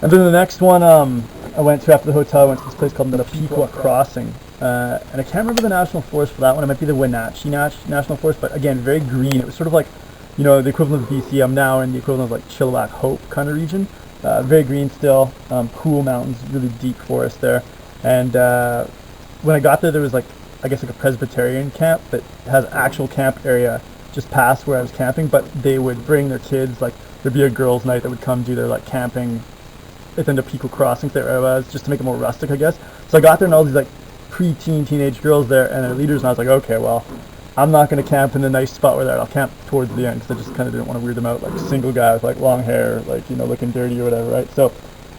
And then the next one I went to after the hotel, I went to this place called Napeequa Crossing. And I can't remember the national forest for that one. It might be the Wenatchee National Forest, but again, very green. It was sort of like, the equivalent of BC. I'm now in the equivalent of like Chilliwack, Hope kind of region. Very green still, cool mountains, really deep forest there. And when I got there, there was like, I guess like a Presbyterian camp that has actual camp area just past where I was camping, but they would bring their kids, like there'd be a girls' night that would come do their like camping at the Napeequa Crossing there I was, just to make it more rustic, I guess. So I got there and all these like teenage girls there and their leaders, and I was like, okay, well, I'm not going to camp in the nice spot where they're at. I'll camp towards the end because I just kind of didn't want to weird them out, like a single guy with like long hair, like, looking dirty or whatever, right? So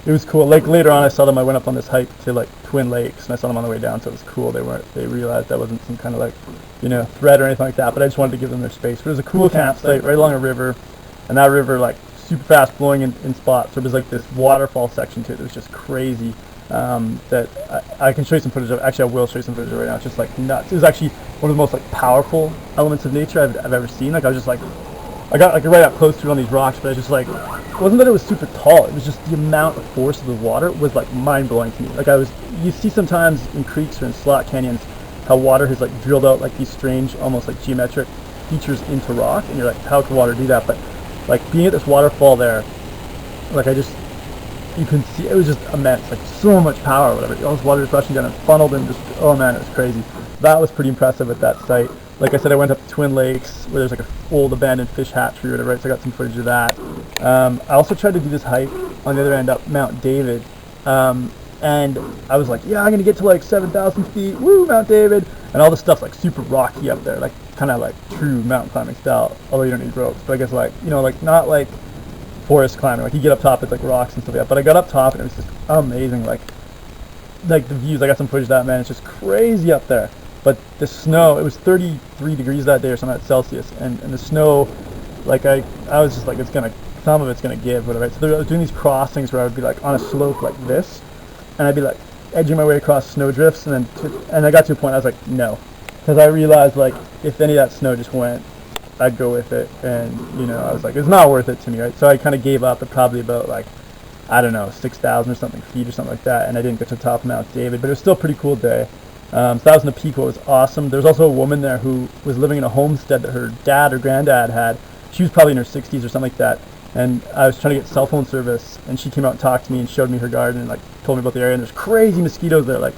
it was cool. Like later on I saw them, I went up on this hike to like Twin Lakes and I saw them on the way down, so it was cool. They realized that wasn't some kind of like, threat or anything like that, but I just wanted to give them their space. But it was a cool campsite right along a river, and that river like super fast flowing in spots. So it was like this waterfall section to it that was just crazy. That I can show you some footage of. Actually, I will show you some footage of right now. It's just like nuts. It was actually one of the most like powerful elements of nature I've ever seen. Like I was just like, I got like right up close to it on these rocks, but I just like, it wasn't that it was super tall. It was just the amount of force of the water was like mind blowing to me. Like you see sometimes in creeks or in slot canyons how water has like drilled out like these strange, almost like geometric features into rock, and you're like, how can water do that? But like being at this waterfall there, like you can see it was just immense, like so much power or whatever. All this water just rushing down and funneled and just, oh man, it was crazy. That was pretty impressive at that site. Like I said, I went up to Twin Lakes where there's like an old abandoned fish hatchery or whatever, right? So I got some footage of that. I also tried to do this hike on the other end up Mount David. And I was like, yeah, I'm gonna get to like 7,000 feet, woo, Mount David. And all this stuff's like super rocky up there, like kind of like true mountain climbing style, although you don't need ropes. But I guess like, like not like forest climbing, like you get up top, it's like rocks and stuff like that. But I got up top and it was just amazing, like the views. I got some footage of that, man. It's just crazy up there. But the snow, it was 33 degrees that day or something at Celsius, and the snow, like I was just like, some of it's gonna give, whatever. So I was doing these crossings where I would be like on a slope like this, and I'd be like edging my way across snow drifts, and I got to a point I was like, no, because I realized like if any of that snow just went, I'd go with it, and I was like, it's not worth it to me, right? So I kind of gave up at probably about like, I don't know, 6,000 or something feet or something like that, and I didn't get to the top of Mount David, but it was still a pretty cool day. So that was Napeequa. It was awesome. There was also a woman there who was living in a homestead that her dad or granddad had. She was probably in her 60s or something like that, and I was trying to get cell phone service, and she came out and talked to me and showed me her garden and like told me about the area, and there's crazy mosquitoes there, like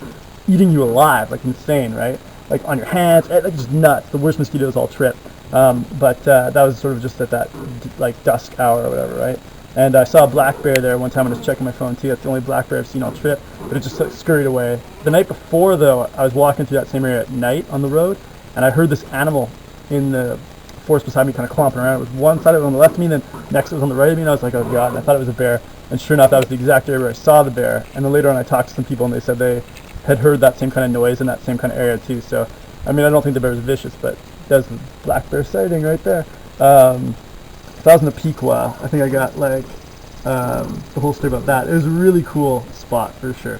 eating you alive, like insane, right? Like on your hands, like just nuts. The worst mosquitoes all trip. But that was sort of just at that like dusk hour or whatever, right? And I saw a black bear there one time when I was checking my phone too. That's the only black bear I've seen all trip, but it just like, scurried away. The night before though, I was walking through that same area at night on the road, and I heard this animal in the forest beside me kind of clomping around. It was one side of it on the left of me, and then next it was on the right of me, and I was like, oh god, and I thought it was a bear. And sure enough, that was the exact area where I saw the bear. And then later on I talked to some people, and they said they had heard that same kind of noise in that same kind of area too. So, I mean, I don't think the bear was vicious, but there's the black bear sighting right there. So that was in the Napeequa. I think I got like the whole story about that. It was a really cool spot for sure.